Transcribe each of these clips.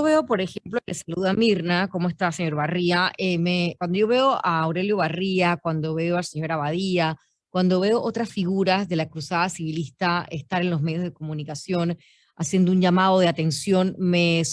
veo, por ejemplo, le saluda Mirna, ¿cómo está, señor Barría? Cuando yo veo a Aurelio Barría, cuando veo al señor Abadía, cuando veo otras figuras de la cruzada civilista estar en los medios de comunicación haciendo un llamado de atención, me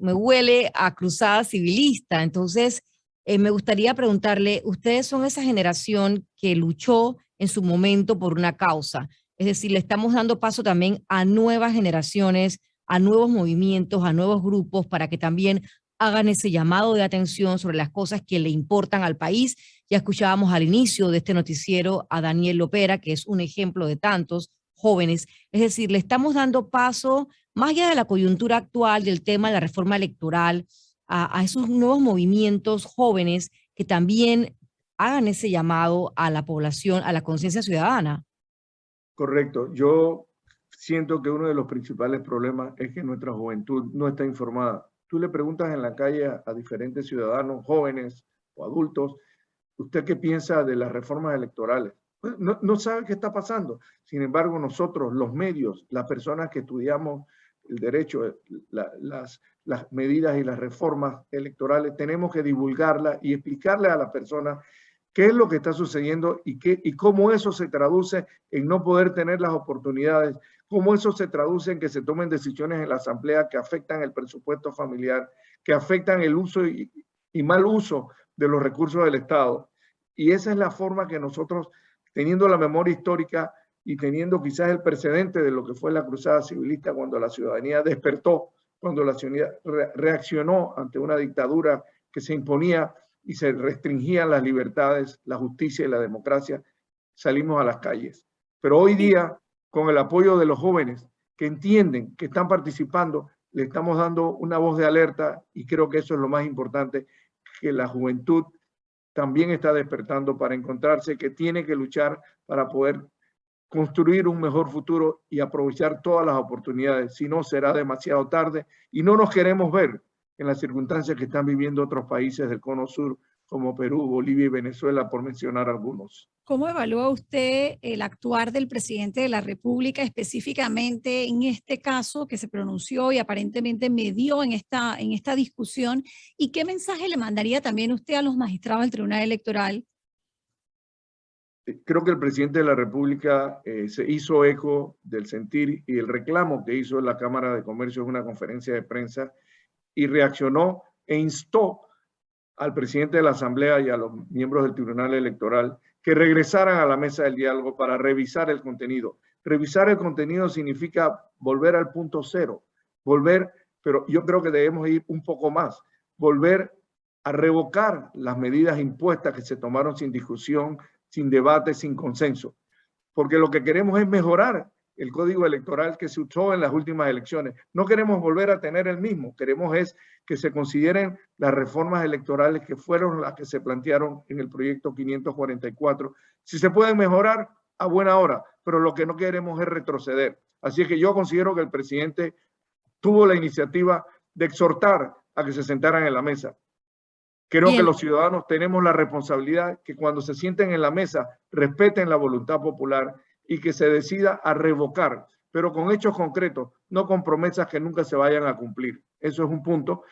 huele a cruzada civilista. Entonces, me gustaría preguntarle, ustedes son esa generación que luchó en su momento por una causa, es decir, le estamos dando paso también a nuevas generaciones, a nuevos movimientos, a nuevos grupos, para que también hagan ese llamado de atención sobre las cosas que le importan al país. Ya escuchábamos al inicio de este noticiero a Daniel Lopera, que es un ejemplo de tantos jóvenes. Es decir, le estamos dando paso, más allá de la coyuntura actual, del tema de la reforma electoral, a esos nuevos movimientos jóvenes que también hagan ese llamado a la población, a la conciencia ciudadana. Correcto. Yo siento que uno de los principales problemas es que nuestra juventud no está informada. Tú le preguntas en la calle a diferentes ciudadanos, jóvenes o adultos, ¿usted qué piensa de las reformas electorales? Pues no sabe qué está pasando. Sin embargo, nosotros, los medios, las personas que estudiamos el derecho, las medidas y las reformas electorales, tenemos que divulgarlas y explicarle a las personas qué es lo que está sucediendo y cómo eso se traduce en no poder tener las oportunidades, cómo eso se traduce en que se tomen decisiones en la asamblea que afectan el presupuesto familiar, que afectan el uso y mal uso de los recursos del Estado. Y esa es la forma que nosotros, teniendo la memoria histórica y teniendo quizás el precedente de lo que fue la cruzada civilista cuando la ciudadanía despertó, cuando la ciudadanía reaccionó ante una dictadura que se imponía y se restringían las libertades, la justicia y la democracia, salimos a las calles. Pero hoy día, con el apoyo de los jóvenes que entienden, que están participando, le estamos dando una voz de alerta y creo que eso es lo más importante, que la juventud también está despertando para encontrarse que tiene que luchar para poder construir un mejor futuro y aprovechar todas las oportunidades. Si no, será demasiado tarde y no nos queremos ver en las circunstancias que están viviendo otros países del Cono Sur, como Perú, Bolivia y Venezuela, por mencionar algunos. ¿Cómo evalúa usted el actuar del presidente de la República específicamente en este caso que se pronunció y aparentemente medió en esta discusión? ¿Y qué mensaje le mandaría también usted a los magistrados del Tribunal Electoral? Creo que el presidente de la República se hizo eco del sentir y el reclamo que hizo la Cámara de Comercio en una conferencia de prensa y reaccionó e instó al presidente de la Asamblea y a los miembros del Tribunal Electoral que regresaran a la mesa del diálogo para revisar el contenido. Revisar el contenido significa volver al punto cero, pero yo creo que debemos ir un poco más, volver a revocar las medidas impuestas que se tomaron sin discusión, sin debate, sin consenso, porque lo que queremos es mejorar el código electoral que se usó en las últimas elecciones. No queremos volver a tener el mismo, queremos es que se consideren las reformas electorales que fueron las que se plantearon en el proyecto 544. Si se pueden mejorar, a buena hora, pero lo que no queremos es retroceder. Así es que yo considero que el presidente tuvo la iniciativa de exhortar a que se sentaran en la mesa. Creo que los ciudadanos tenemos la responsabilidad que cuando se sienten en la mesa respeten la voluntad popular y que se decida a revocar, pero con hechos concretos, no con promesas que nunca se vayan a cumplir. Eso es un punto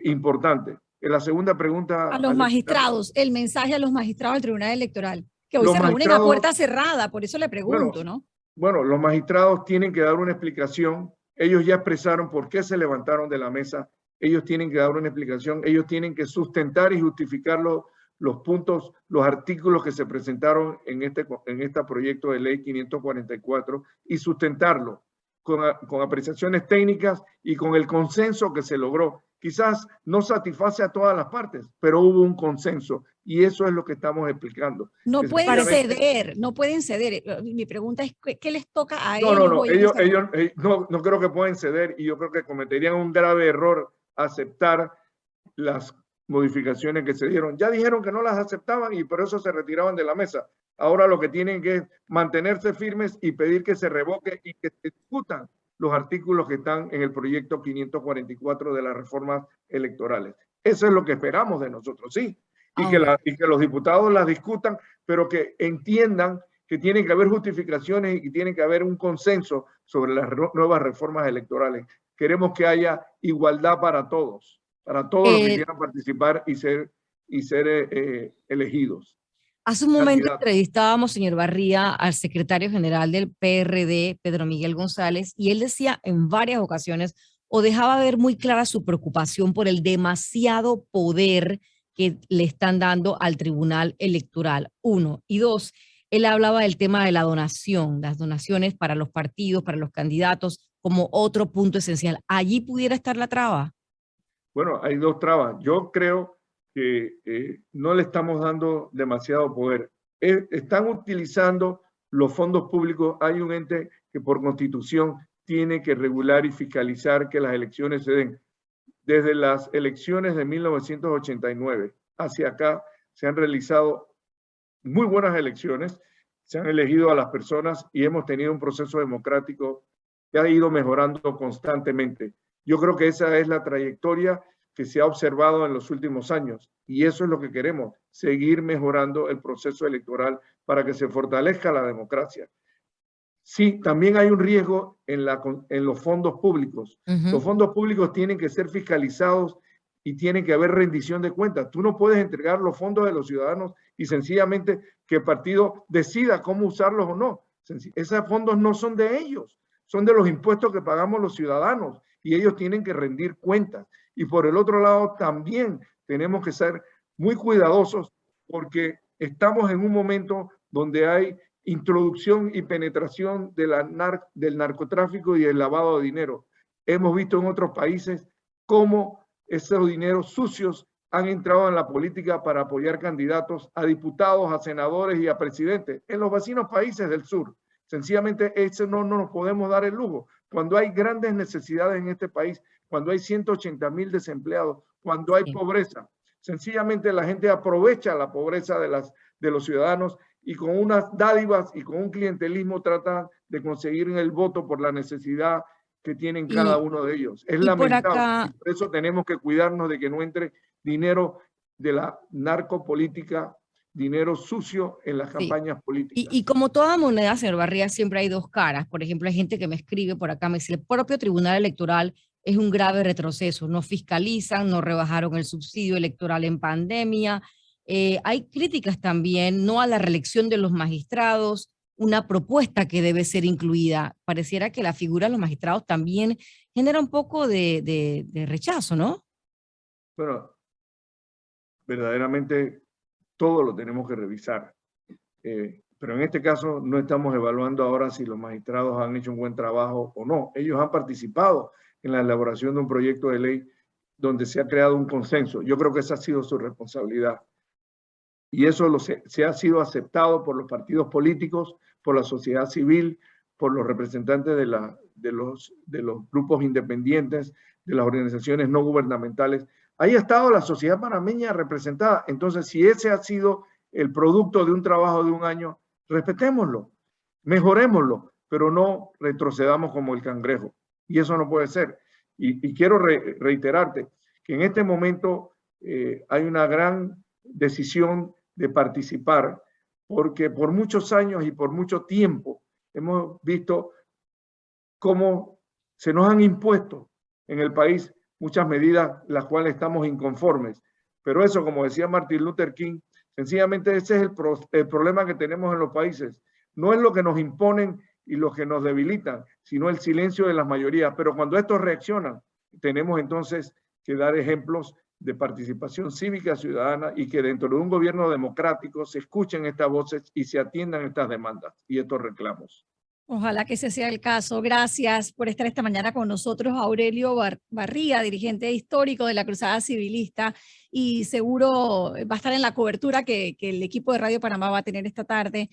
importante. En la segunda pregunta... A los magistrados, el mensaje a los magistrados del Tribunal Electoral, que hoy se reúnen a puerta cerrada, por eso le pregunto, ¿no? Bueno, los magistrados tienen que dar una explicación. Ellos ya expresaron por qué se levantaron de la mesa. Ellos tienen que dar una explicación. Ellos tienen que sustentar y justificar los puntos, los artículos que se presentaron en este proyecto de ley 544 y sustentarlo con apreciaciones técnicas y con el consenso que se logró. Quizás no satisface a todas las partes, pero hubo un consenso y eso es lo que estamos explicando. No pueden ceder, no pueden ceder. Mi pregunta es, ¿qué les toca a ellos? Ellos no creo que pueden ceder y yo creo que cometerían un grave error aceptar las modificaciones que se dieron. Ya dijeron que no las aceptaban y por eso se retiraban de la mesa. Ahora lo que tienen que es mantenerse firmes y pedir que se revoque y que se discutan los artículos que están en el proyecto 544 de las reformas electorales. Eso es lo que esperamos de nosotros, sí. Y que los diputados las discutan, pero que entiendan que tienen que haber justificaciones y que tiene que haber un consenso sobre las nuevas reformas electorales. queremos que haya igualdad para todos los que quieran participar y ser elegidos. Hace un momento entrevistábamos, señor Barría, al secretario general del PRD, Pedro Miguel González, y él decía en varias ocasiones, o dejaba ver muy clara su preocupación por el demasiado poder que le están dando al Tribunal Electoral, 1. Y 2, él hablaba del tema de la donación, las donaciones para los partidos, para los candidatos, como otro punto esencial. ¿Allí pudiera estar la traba? Bueno, hay 2 trabas. Yo creo que no le estamos dando demasiado poder. Están utilizando los fondos públicos. Hay un ente que por constitución tiene que regular y fiscalizar que las elecciones se den. Desde las elecciones de 1989 hacia acá se han realizado muy buenas elecciones, se han elegido a las personas y hemos tenido un proceso democrático que ha ido mejorando constantemente. Yo creo que esa es la trayectoria que se ha observado en los últimos años y eso es lo que queremos, seguir mejorando el proceso electoral para que se fortalezca la democracia. Sí, también hay un riesgo en los fondos públicos. Los fondos públicos tienen que ser fiscalizados y tiene que haber rendición de cuentas. Tú no puedes entregar los fondos de los ciudadanos y sencillamente que el partido decida cómo usarlos o no. Esos fondos no son de ellos, son de los impuestos que pagamos los ciudadanos y ellos tienen que rendir cuentas. Y por el otro lado también tenemos que ser muy cuidadosos porque estamos en un momento donde hay introducción y penetración de del narcotráfico y el lavado de dinero. Hemos visto en otros países cómo esos dineros sucios han entrado en la política para apoyar candidatos a diputados, a senadores y a presidentes en los vecinos países del sur. Sencillamente eso no nos podemos dar el lujo. Cuando hay grandes necesidades en este país, cuando hay 180,000 desempleados, cuando hay pobreza, sencillamente la gente aprovecha la pobreza de los ciudadanos y con unas dádivas y con un clientelismo tratan de conseguir el voto por la necesidad que tienen cada uno de ellos. Es lamentable. Y por eso tenemos que cuidarnos de que no entre dinero de la narcopolítica, dinero sucio en las campañas políticas. Y como toda moneda, señor Barría, siempre hay 2 caras. Por ejemplo, hay gente que me escribe por acá, me dice, el propio Tribunal Electoral es un grave retroceso. No fiscalizan, no rebajaron el subsidio electoral en pandemia. Hay críticas también, no a la reelección de los magistrados, una propuesta que debe ser incluida. Pareciera que la figura de los magistrados también genera un poco de rechazo, ¿no? Bueno, verdaderamente todo lo tenemos que revisar. Pero en este caso no estamos evaluando ahora si los magistrados han hecho un buen trabajo o no. Ellos han participado en la elaboración de un proyecto de ley donde se ha creado un consenso. Yo creo que esa ha sido su responsabilidad. Y eso se ha sido aceptado por los partidos políticos, por la sociedad civil, por los representantes de los grupos independientes, de las organizaciones no gubernamentales. Ahí ha estado la sociedad panameña representada. Entonces, si ese ha sido el producto de un trabajo de un año, respetémoslo, mejorémoslo, pero no retrocedamos como el cangrejo. Y eso no puede ser. Y quiero reiterarte que en este momento hay una gran decisión de participar, porque por muchos años y por mucho tiempo hemos visto cómo se nos han impuesto en el país muchas medidas las cuales estamos inconformes. Pero eso, como decía Martin Luther King, sencillamente ese es el problema que tenemos en los países. No es lo que nos imponen y lo que nos debilitan, sino el silencio de las mayorías. Pero cuando estos reaccionan, tenemos entonces que dar ejemplos de participación cívica ciudadana y que dentro de un gobierno democrático se escuchen estas voces y se atiendan estas demandas y estos reclamos. Ojalá que ese sea el caso. Gracias por estar esta mañana con nosotros, Aurelio Barría, dirigente histórico de la Cruzada Civilista, y seguro va a estar en la cobertura que el equipo de Radio Panamá va a tener esta tarde